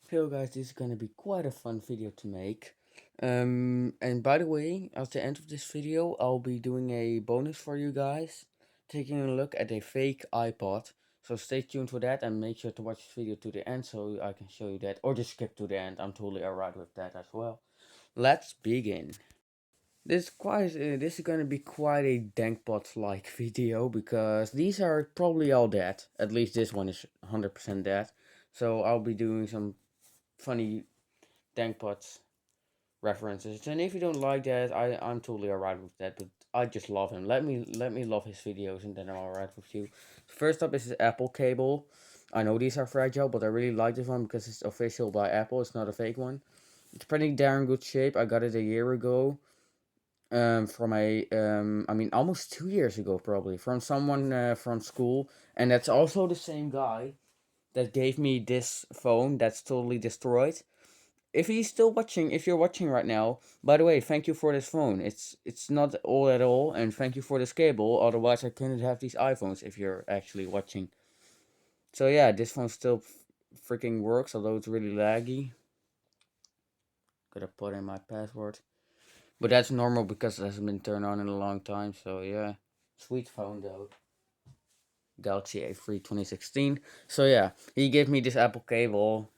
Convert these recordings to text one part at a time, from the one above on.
Hello guys, this is gonna be quite a fun video to make. And by the way, at the end of this video, I'll be doing a bonus for you guys, taking a look at a fake iPod. So stay tuned for that and make sure to watch this video to the end so I can show you that, or just skip to the end. I'm totally alright with that as well. Let's begin. This is gonna be quite a Dankpot like video because these are probably all dead. At least this one is 100% dead. So I'll be doing some funny Dankpot references. And if you don't like that, I'm totally alright with that. But I just love him. Let me love his videos, and then I'm alright with you. First up is his Apple cable. I know these are fragile, but I really like this one because it's official by Apple. It's not a fake one. It's pretty darn good shape. I got it a year ago. From I mean, almost 2 years ago, probably from someone from school, and that's also the same guy that gave me this phone that's totally destroyed. If you're watching right now, by the way, thank you for this phone. It's not all at all, and thank you for this cable. Otherwise, I couldn't have these iPhones. If you're actually watching, so yeah, this phone still freaking works, although it's really laggy. Gotta put in my password, but that's normal because it hasn't been turned on in a long time. So yeah, sweet phone though. Galaxy A3 2016. So yeah, he gave me this Apple cable,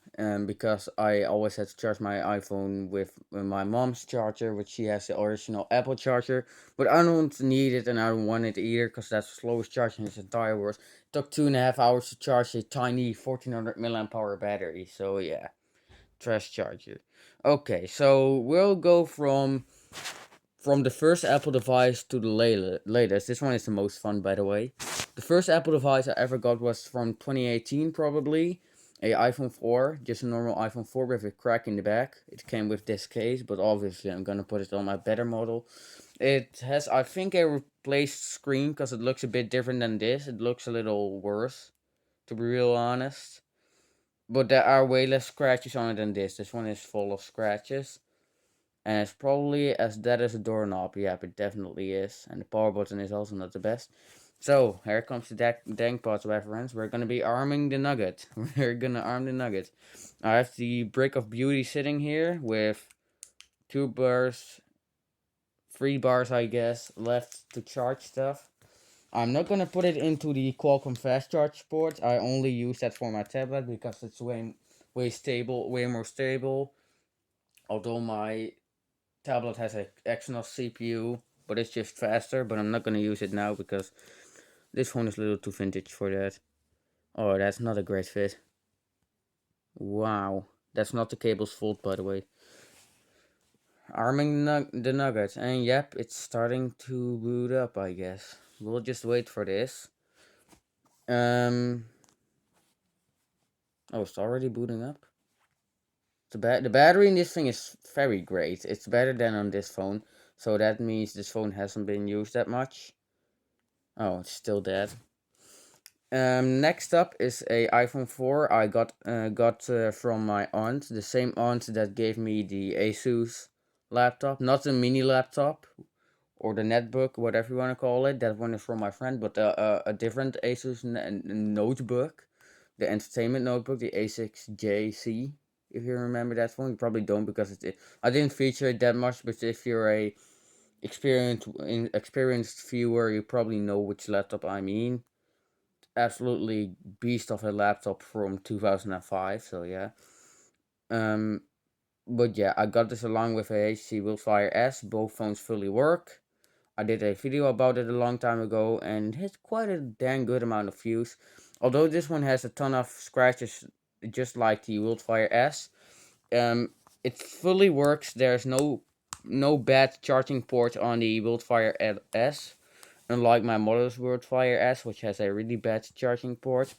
because I always had to charge my iPhone with my mom's charger, which she has the original Apple charger, but I don't need it and I don't want it either because that's the slowest charge in its entire world. It took 2.5 hours to charge a tiny 1400 milliamp hour battery. So yeah, trash charger. Okay, so we'll go from the first Apple device to the latest. This one is the most fun, by the way. The first Apple device I ever got was from 2018, probably. A iPhone 4, just a normal iPhone 4 with a crack in the back. It came with this case, but obviously I'm gonna put it on my better model. It has, I think, a replaced screen because it looks a bit different than this. It looks a little worse, to be real honest. But there are way less scratches on it than this. This one is full of scratches. And it's probably as dead as a doorknob. Yep, it definitely is. And the power button is also not the best. So, here comes the Dankpot reference. We're gonna be arming the nugget. We're gonna arm the nugget. I have the Brick of Beauty sitting here with 2 bars, 3 bars, I guess, left to charge stuff. I'm not gonna put it into the Qualcomm fast charge port. I only use that for my tablet because it's way stable, way more stable. Although my tablet has a Exynos CPU, but it's just faster. But I'm not gonna use it now because this phone is a little too vintage for that. Oh, that's not a great fit. Wow, that's not the cable's fault, by the way. Arming the nugget, and yep, it's starting to boot up. I guess we'll just wait for this. Um. Oh, it's already booting up. The battery in this thing is very great. It's better than on this phone, so that means this phone hasn't been used that much. Oh, it's still dead. Next up is a iPhone 4 I got from my aunt, the same aunt that gave me the Asus laptop, not the mini laptop or the netbook, whatever you want to call it. That one is from my friend, but a different Asus notebook, the entertainment notebook, the A6JC. If you remember that phone, you probably don't because I didn't feature it that much. But if you're a experienced viewer, you probably know which laptop I mean. Absolutely beast of a laptop from 2005. So yeah. Um, but yeah, I got this along with a HTC Wildfire S. Both phones fully work. I did a video about it a long time ago, and it has quite a dang good amount of views. Although this one has a ton of scratches, just like the Wildfire S. Um, it fully works. There's no bad charging port on the Wildfire S. Unlike my mother's Wildfire S, which has a really bad charging port.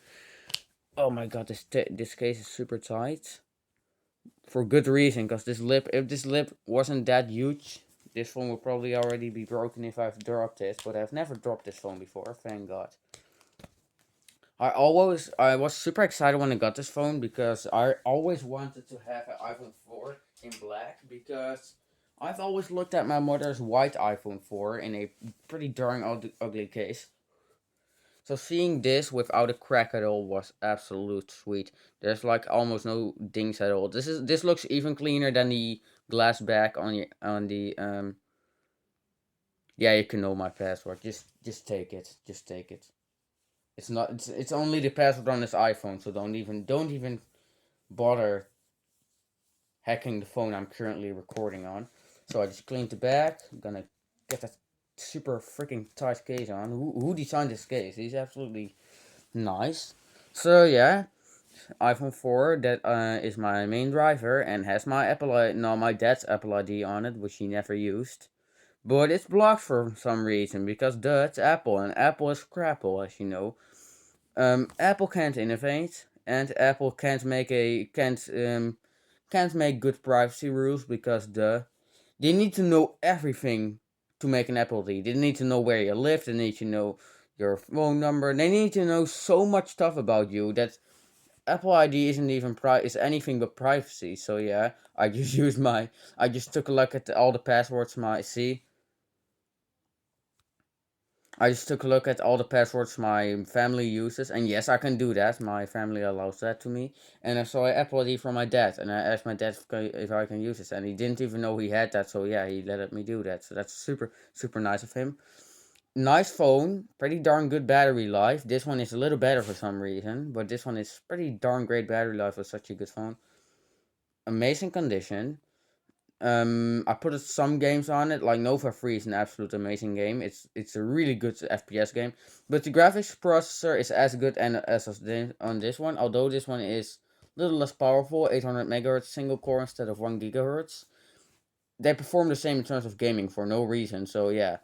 Oh my god, this case is super tight. For good reason, because if this lip wasn't that huge, this phone would probably already be broken if I've dropped it. But I've never dropped this phone before, thank god. I was super excited when I got this phone because I always wanted to have an iPhone 4 in black because I've always looked at my mother's white iPhone 4 in a pretty darn ugly case. So seeing this without a crack at all was absolute sweet. There's like almost no dings at all. This looks even cleaner than the glass back on the yeah, you can know my password. Just take it. Just take it. It's not it's only the password on this iPhone, so don't even bother hacking the phone I'm currently recording on. So I just cleaned the back. I'm gonna get that super freaking tight case on. Who designed this case? He's absolutely nice. So yeah, iPhone 4 that is my main driver and has my Apple no, my dad's Apple ID on it, which he never used. But it's blocked for some reason because duh, it's Apple and Apple is crapple, as you know. Apple can't innovate and Apple can't make good privacy rules because they need to know everything to make an Apple ID. They need to know where you live. They need to know your phone number. They need to know so much stuff about you that Apple ID isn't even is anything but privacy. So yeah, I just took a look at all the passwords my see. I just took a look at all the passwords my family uses, and yes, I can do that. My family allows that to me. And I saw an Apple ID from my dad, and I asked my dad if I can use this, and he didn't even know he had that. So yeah, he let me do that. So that's super super nice of him. Nice phone, pretty darn good battery life. This one is a little better for some reason, but this one is pretty darn great battery life for such a good phone. Amazing condition. I put some games on it, like Nova 3 is an absolute amazing game. It's a really good FPS game, but the graphics processor is as good and as on this one. Although this one is a little less powerful, 800 megahertz single core instead of 1 gigahertz. They perform the same in terms of gaming for no reason. So yeah,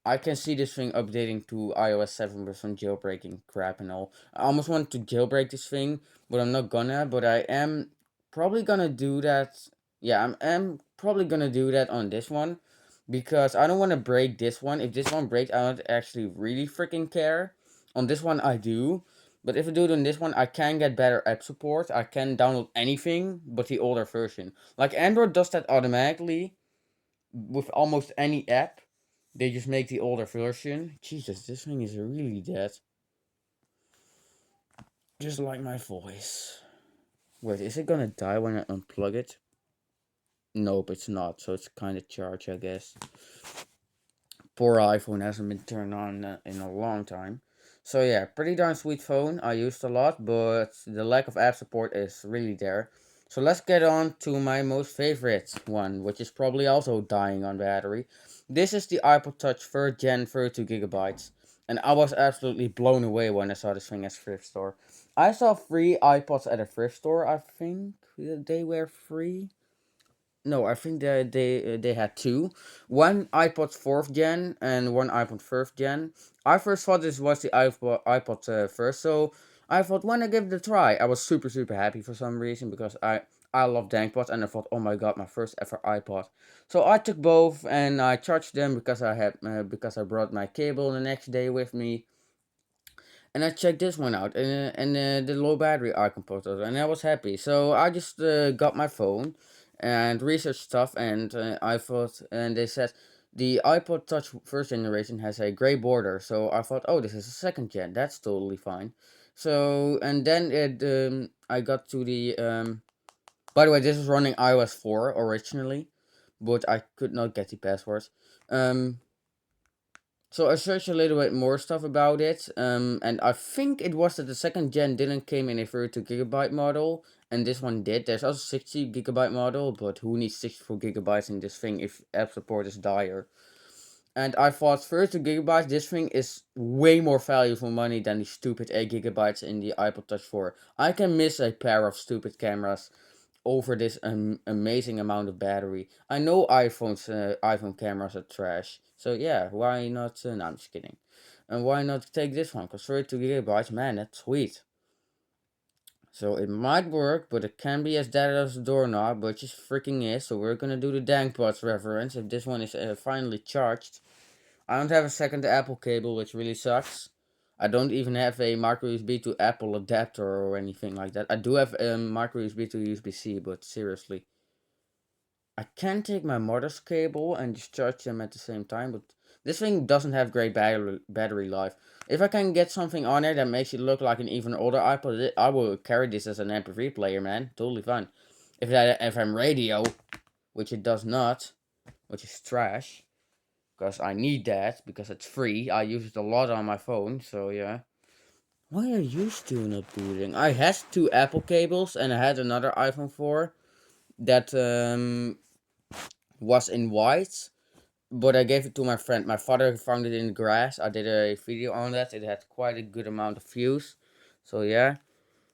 I can see this thing updating to iOS 7 with some jailbreaking crap and all. I almost want to jailbreak this thing, but I'm not gonna. But I am probably gonna do that. Yeah, am probably gonna do that on this one because I don't want to break this one. If this one breaks, I don't actually really freaking care. On this one, I do. But if I do it on this one, I can get better app support. I can download anything but the older version. Like Android does that automatically with almost any app. They just make the older version. Jesus, this thing is really dead. Just like my voice. Wait, is it gonna die when I unplug it? Nope, it's not. So it's kind of charged, I guess. Poor iPhone hasn't been turned on in a long time. So yeah, pretty darn sweet phone. I used a lot, but the lack of app support is really there. So let's get on to my most favorite one, which is probably also dying on battery. This is the Ipod Touch 3rd Gen 32 gigabytes. And I was absolutely blown away when I saw this thing at thrift store. I saw 3 iPods at a thrift store, I think. They were free. No, I think they had two. One iPod 4th gen and one iPod 1st gen. I first thought this was the iPod first, so I thought when I give it a try, I was super super happy for some reason because I love DankPods and I thought, oh my god, my first ever iPod. So I took both and I charged them because I brought my cable the next day with me, and I checked this one out, and the low battery icon popped up, and I was happy. So I just got my phone and researched stuff, and I thought, and they said the iPod Touch first generation has a gray border. So I thought, oh, this is a second gen. That's totally fine. So and then I got to the By the way, this is running iOS 4 originally, but I could not get the passwords. Um, so I searched a little bit more stuff about it, and I think it was that the second gen didn't came in a 32 gigabyte model, and this one did. There's also 60 gigabyte model, but who needs 64 gigabytes in this thing if app support is dire? And I thought 32 gigabytes, this thing is way more value for money than the stupid 8 gigabytes in the iPod Touch 4. I can miss a pair of stupid cameras over this amazing amount of battery. I know iPhone cameras are trash, so yeah, why not? No, I'm just kidding. And why not take this one? Cause 32 gigabytes, man, that's sweet. So it might work, but it can be as dead as a doorknob, which it freaking is. So we're gonna do the DankPods reference. If this one is finally charged, I don't have a second Apple cable, which really sucks. I don't even have a micro USB to Apple adapter or anything like that. I do have a micro USB to USB C, but seriously, I can take my mother's cable and just charge them at the same time, but This thing doesn't have great battery life. If I can get something on it that makes it look like an even older iPod, I will carry this as an MP3 player, man. Totally fine. If that FM radio, which it does not, which is trash, because I need that because it's free. I use it a lot on my phone, so yeah. Why are you still not booting? I had 2 Apple cables and I had another iPhone 4 that was in white, but I gave it to my friend. My father found it in the grass. I did a video on that. It had quite a good amount of views. So yeah.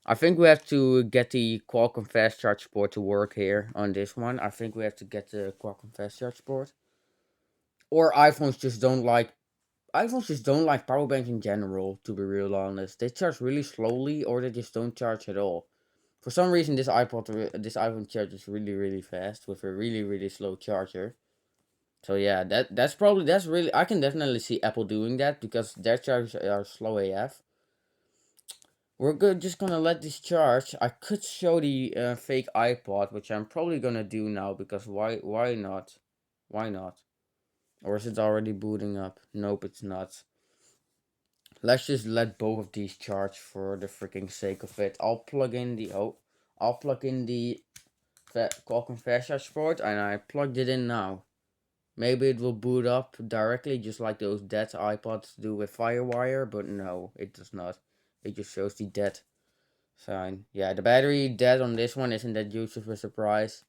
I think we have to get the Qualcomm Fast Charge port to work here on this one. I think we have to get the Qualcomm Fast Charge port. Or iPhones just don't like power banks in general, to be real honest. They charge really slowly or they just don't charge at all. For some reason this iPhone charges really fast with a really slow charger. So yeah, that's really, I can definitely see Apple doing that because their chargers are slow AF. We're good, just gonna let this charge. I could show the fake iPod, which I'm probably gonna do now because why not? Why not? Or is it already booting up? Nope, it's not. Let's just let both of these charge for the freaking sake of it. I'll plug in the Qualcomm Fast Charge port and I plugged it in now. Maybe it will boot up directly just like those dead iPods do with FireWire, but no, it does not. It just shows the dead sign. Yeah, the battery dead on this one isn't that huge of a surprise.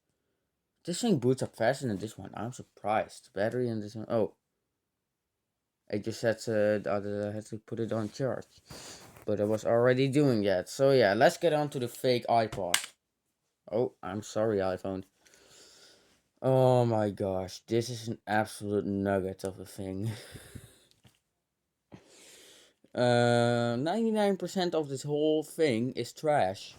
This thing boots up faster than this one. I'm surprised. The battery in this one. Oh, I just had I had to put it on charge. But I was already doing that. So yeah, let's get on to the fake iPod. Oh, I'm sorry, iPhone. Oh my gosh, this is an absolute nugget of a thing. 99% of this whole thing is trash.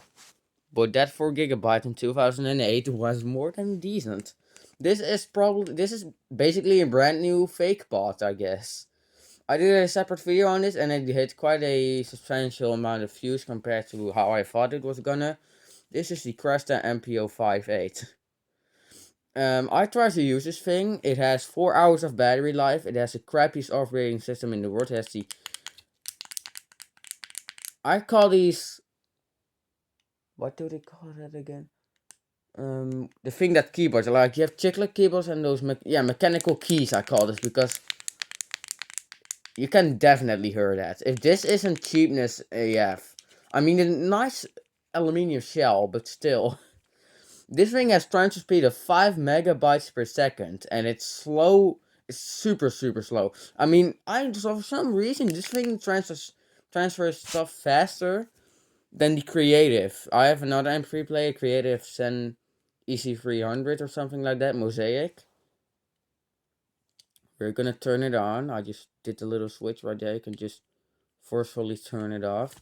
But that 4 GB in 2008 was more than decent. This is basically a brand new fake bot, I guess. I did a separate video on this and it hit quite a substantial amount of views compared to how I thought it was gonna. This is the Cresta MPO58. I tried to use this thing. It has 4 hours of battery life. It has the crappiest operating system in the world. It has the... I call these... What do they call that again? The thing that keyboards, like you have chiclet keyboards and those mechanical keys, I call this, because you can definitely hear that. If this isn't cheapness AF, I mean a nice aluminium shell, but still. This thing has transfer speed of 5 megabytes per second, and it's slow. It's super slow. I mean, for some reason this thing transfers stuff faster than the Creative. I have another MP3 player, Creative Zen EC300 or something like that, Mosaic. We're gonna turn it on. I just did the little switch right there. You can just forcefully turn it off.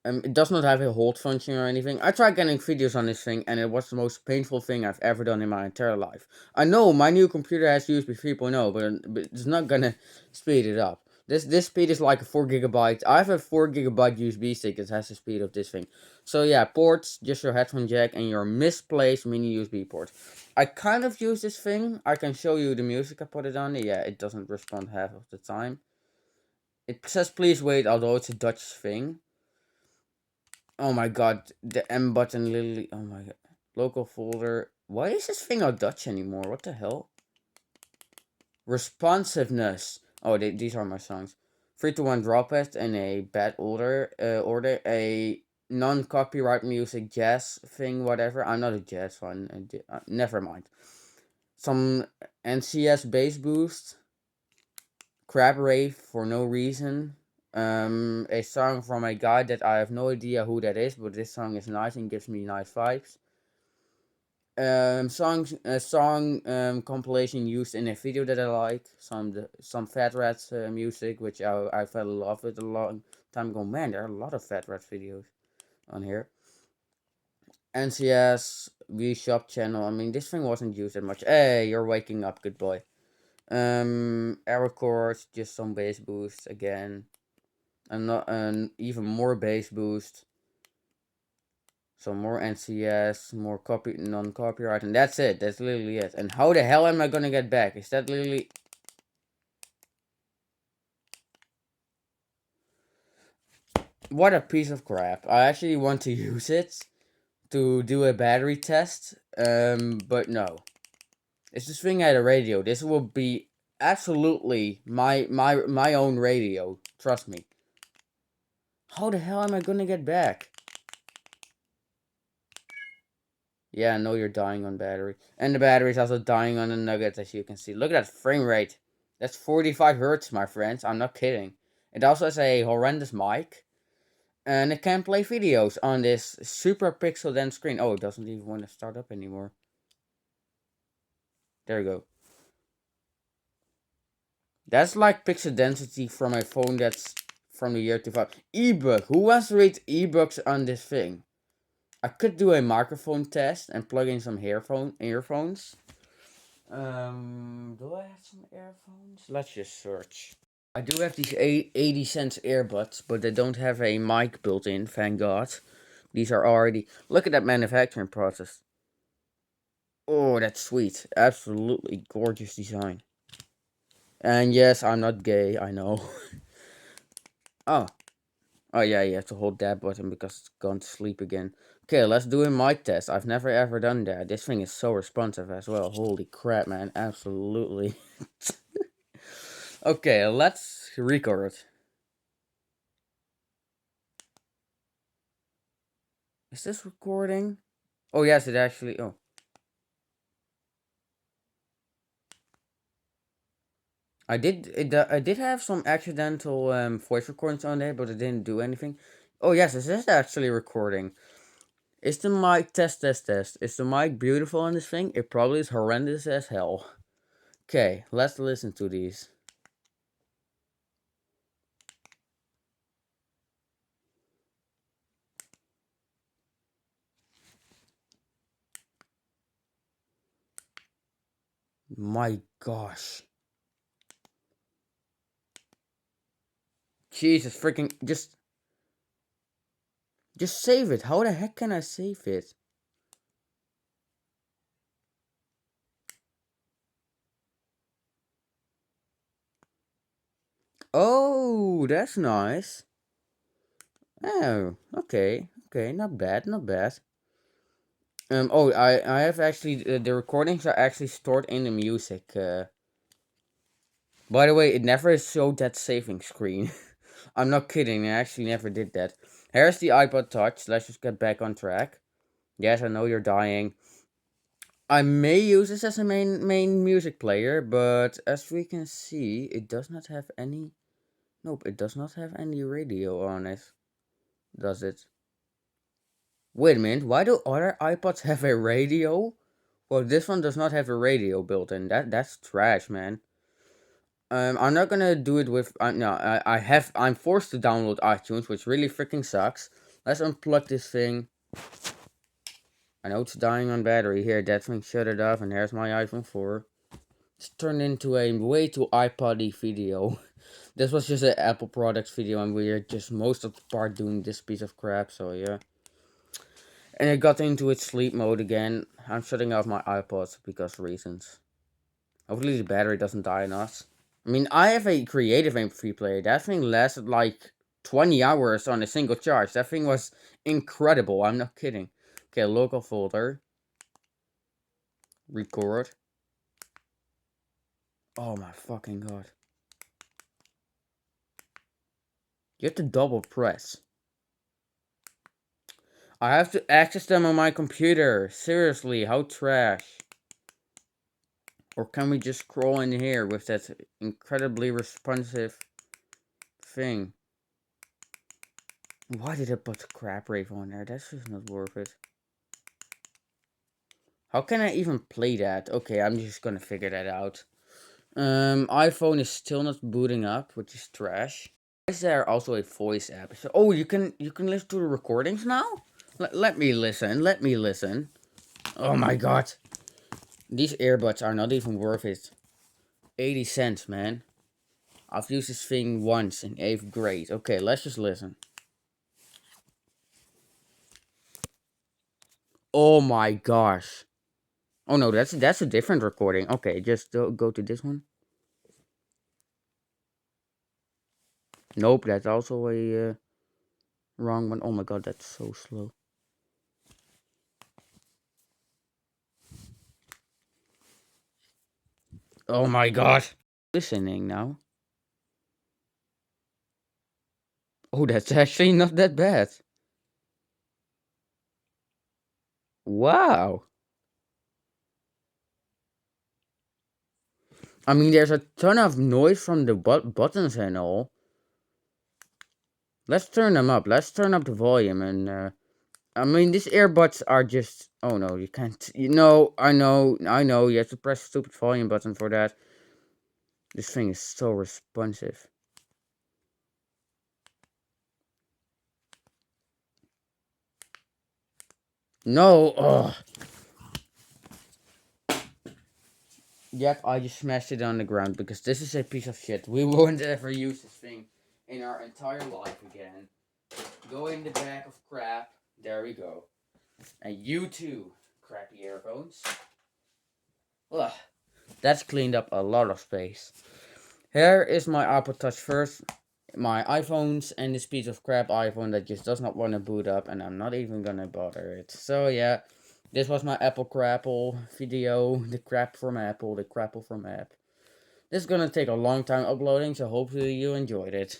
It does not have a hold function or anything. I tried getting videos on this thing, and it was the most painful thing I've ever done in my entire life. I know my new computer has USB 3.0, but it's not gonna speed it up. This speed is like a 4 GB. I have a 4 GB USB stick that has the speed of this thing. So yeah, ports, just your headphone jack and your misplaced mini USB port. I kind of use this thing. I can show you the music I put it on. Yeah, it doesn't respond half of the time. It says please wait, although it's a Dutch thing. Oh my god, the M button literally. Oh my god. Local folder. Why is this thing not Dutch anymore? What the hell? Responsiveness. Oh, these are my songs. 3 to 1 drop it in a bad order. A non copyright music jazz thing, whatever. I'm not a jazz fan. Never mind. Some NCS bass boost. Crab rave for no reason. A song from a guy that I have no idea who that is, but this song is nice and gives me nice vibes. Song compilation used in a video that I like. Some Fat Rats music, which I fell in love with a long time ago. Man, there are a lot of Fat Rats videos on here. NCS V Shop channel. I mean, this thing wasn't used that much. Hey, you're waking up, good boy. Error chords, just some bass boost again. And even more bass boost. So more NCS, more non-copyright, and that's it. That's literally it. And how the hell am I gonna get back? Is that literally... What a piece of crap. I actually want to use it to do a battery test, but no. It's this thing at a radio. This will be absolutely my own radio. Trust me. How the hell am I gonna get back? Yeah, I know you're dying on battery. And the battery is also dying on the nugget, as you can see. Look at that frame rate. That's 45 hertz, my friends. I'm not kidding. It also has a horrendous mic. And it can play videos on this super pixel dense screen. Oh, it doesn't even want to start up anymore. There we go. That's like pixel density from a phone that's from the year 2000. Ebook. Who wants to read ebooks on this thing? I could do a microphone test and plug in some earphones. Do I have some earphones? Let's just search. I do have these 80 cents earbuds, but they don't have a mic built in, thank God. These are already... Look at that manufacturing process. Oh, that's sweet. Absolutely gorgeous design. And yes, I'm not gay, I know. Oh. Oh yeah, you have to hold that button because it's gone to sleep again. Okay, let's do a mic test. I've never ever done that. This thing is so responsive as well. Holy crap, man. Absolutely. Okay, let's record. Is this recording? Oh yes, it actually... Oh. I did have some accidental voice recordings on there, but it didn't do anything. Oh yes, this is actually recording. Is the mic test? Is the mic beautiful on this thing? It probably is horrendous as hell. Okay, let's listen to these. My gosh. Jesus freaking just save it. How the heck can I save it? Oh, that's nice. Oh, okay. Okay, not bad, not bad. Oh, I have actually the recordings are actually stored in the music. By the way, it never showed that saving screen. I'm not kidding. I actually never did that. Here's the Ipod Touch. Let's just get back on track. Yes, I know you're dying. I may use this as a main music player, but as we can see, it does not have any. Nope, it does not have any radio on it. Does it? Wait a minute. Why do other iPods have a radio? Well, this one does not have a radio built in. That's trash, man. I'm not gonna do it with. No, I have. I'm forced to download iTunes, which really freaking sucks. Let's unplug this thing. I know it's dying on battery here. That thing shut it off, and there's my iPhone 4. It's turned into a way too iPod-y video. This was just an Apple products video, and we are just most of the part doing this piece of crap. So yeah. And it got into its sleep mode again. I'm shutting off my iPods because reasons. Hopefully the battery doesn't die on us. I mean, I have a creative MP3 player. That thing lasted like 20 hours on a single charge. That thing was incredible. I'm not kidding. Okay, local folder. Record. Oh my fucking god. You have to double press. I have to access them on my computer. Seriously, how trash. Or can we just scroll in here with that incredibly responsive thing? Why did I put crap rave on there? That's just not worth it. How can I even play that? Okay, I'm just gonna figure that out. iPhone is still not booting up, which is trash. Why is there also a voice app? So, oh, you can listen to the recordings now? Let me listen. Let me listen. Oh my god. These earbuds are not even worth it. 80 cents, man. I've used this thing once in 8th grade. Okay, let's just listen. Oh my gosh. Oh no, that's a different recording. Okay, just go to this one. Nope, that's also a Wrong one. Oh my god, that's so slow. Oh my god. Listening now. Oh, that's actually not that bad. Wow. I mean, there's a ton of noise from the buttons and all. Let's turn them up. Let's turn up the volume and I mean, these earbuds are just. Oh no, you can't. You know, I know. You have to press the stupid volume button for that. This thing is so responsive. No, ugh. Yep, I just smashed it on the ground because this is a piece of shit. We won't ever use this thing in our entire life again. Go in the bag of crap. There we go. And you too, crappy earphones. Ugh, that's cleaned up a lot of space. Here is my Ipod Touch first, my iPhones, and this piece of crap iPhone that just does not want to boot up, and I'm not even gonna bother it. So yeah, this was my Apple Crapple video, the crap from Apple, the crapple from app. This is gonna take a long time uploading, so hopefully you enjoyed it.